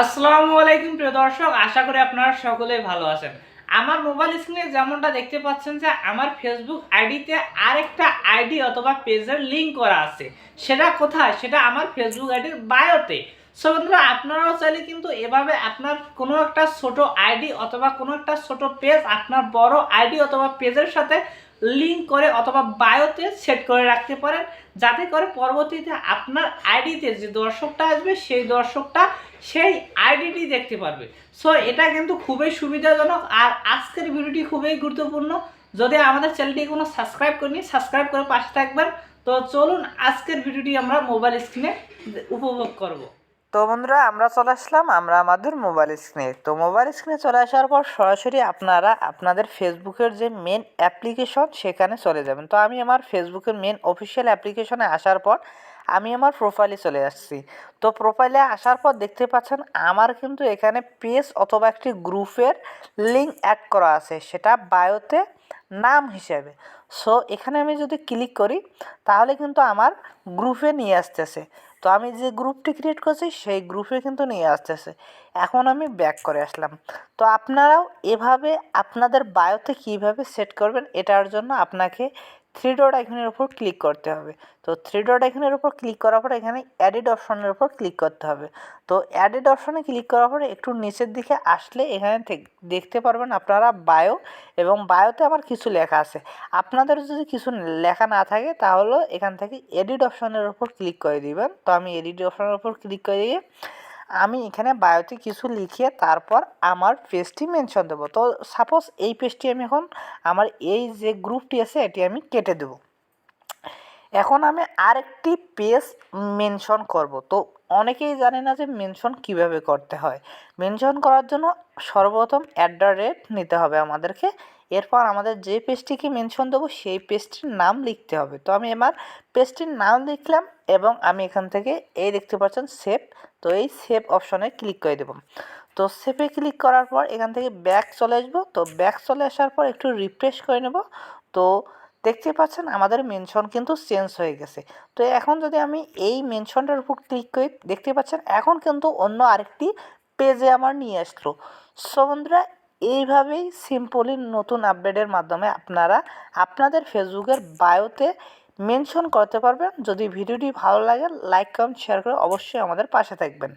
আসসালামু আলাইকুম প্রিয় দর্শক, আশা করি আপনারা সকলেই ভালো আছেন। আমার মোবাইল স্ক্রিনে যেমনটা দেখতে পাচ্ছেন যে আমার ফেসবুক আইডিতে আরেকটা আইডি অথবা পেজের লিঙ্ক করা আছে। সেটা কোথায়? সেটা আমার ফেসবুক আইডির বায়োতে। সো বন্ধুরা, আপনারাও চাইলে কিন্তু এভাবে আপনার কোনো একটা ছোট আইডি অথবা কোনো একটা ছোট পেজ আপনার বড় আইডি অথবা পেজের সাথে লিঙ্ক করে অথবা বায়োতে সেট করে রাখতে পারেন, যাতে করে পরবর্তীতে আপনার আইডিতে যে দর্শকটা আসবে সেই দর্শকটা সেই আইডিটি দেখতে পারবে। সো এটা কিন্তু খুবই সুবিধাজনক। আর আজকের ভিডিওটি খুবই গুরুত্বপূর্ণ। যদি আমাদের চ্যানেলটি কোনো সাবস্ক্রাইব করেনি, সাবস্ক্রাইব করে পাশে থাকবেন। তো চলুন আজকের ভিডিওটি আমরা মোবাইল স্ক্রিনে উপভোগ করব। তো বন্ধুরা, আমরা চলে আসলাম আমাদের মোবাইল স্ক্রিনে। তো মোবাইল স্ক্রিনে চলে আসার পর সরাসরি আপনারা আপনাদের ফেসবুকের যে মেন অ্যাপ্লিকেশন সেখানে চলে যাবেন। তো আমি আমার ফেসবুকের মেন অফিসিয়াল অ্যাপ্লিকেশনে আসার পর আমি আমার প্রোফাইলে চলে আসছি। তো প্রোফাইলে আসার পর দেখতে পাচ্ছেন আমার কিন্তু এখানে পেজ অথবা একটি গ্রুপের লিঙ্ক অ্যাড করা আছে, সেটা বায়োতে নাম হিসেবে। সো এখানে আমি যদি ক্লিক করি তাহলে কিন্তু আমার গ্রুপে নিয়ে আসতেছে। তো আমি যে গ্রুপটি ক্রিয়েট করছি সেই গ্রুপে কিন্তু নিয়ে আসতেছে। এখন আমি ব্যাক করে আসলাম। তো আপনারাও এভাবে আপনাদের বায়োতে কীভাবে সেট করবেন, এটার জন্য আপনাকে থ্রি ডট আইকনের উপর ক্লিক করতে হবে। তো থ্রি ডট আইকনের উপর ক্লিক করার পর এখানে অ্যাডিট অপশনের উপর ক্লিক করতে হবে। তো অ্যাডিট অপশনে ক্লিক করার পরে একটু নিচের দিকে আসলে এখানে দেখতে পারবেন আপনারা বায়ো, এবং বায়োতে আমার কিছু লেখা আছে। আপনাদের যদি কিছু লেখা না থাকে তাহলে এখান থেকে এডিট অপশনের উপর ক্লিক করে দিবেন। তো আমি এডিট অপশনের উপর ক্লিক করে দিয়ে আমি এখানে বায়োতে কিছু লিখিয়ে তারপর আমার পেজটি মেনশন দেবো। তো সাপোজ এই পেজটি আমি এখন আমার এই যে গ্রুপটি আছে এটি আমি কেটে দেবো। এখন আমি আরেকটি পেজ মেনশন করব। তো অনেকেই জানে না যে মেনশন কিভাবে করতে হয়। মেনশন করার জন্য সর্বপ্রথম @ নিতে হবে আমাদেরকে। এরপর আমাদের যে পেজটিকে মেনশন দেবো সেই পেজটির নাম লিখতে হবে। তো আমি এবার পেজটির নাম লিখলাম এবং আমি এখান থেকে এই দেখতে পাচ্ছেন সেভ। তো এই সেভ অপশনে ক্লিক করে দেব। তো সেভে ক্লিক করার পর এখান থেকে ব্যাক চলে আসবো। তো ব্যাক চলে আসার পর একটু রিফ্রেশ করে নেব। তো দেখতে পাচ্ছেন আমাদের মেনশন কিন্তু চেঞ্জ হয়ে গেছে। তো এখন যদি আমি এই মেনশনটার উপর ক্লিক করি দেখতে পাচ্ছেন এখন কিন্তু অন্য আরেকটি পেজে আমার নিয়ে আসলো। সো বন্ধুরা, এইভাবেই সিম্পলি নতুন আপডেটের মাধ্যমে আপনারা আপনাদের ফেসবুকের বায়োতে মেনশন করতে পারবেন। যদি ভিডিওটি ভালো লাগে লাইক কমেন্ট শেয়ার করে অবশ্যই আমাদের পাশে থাকবেন।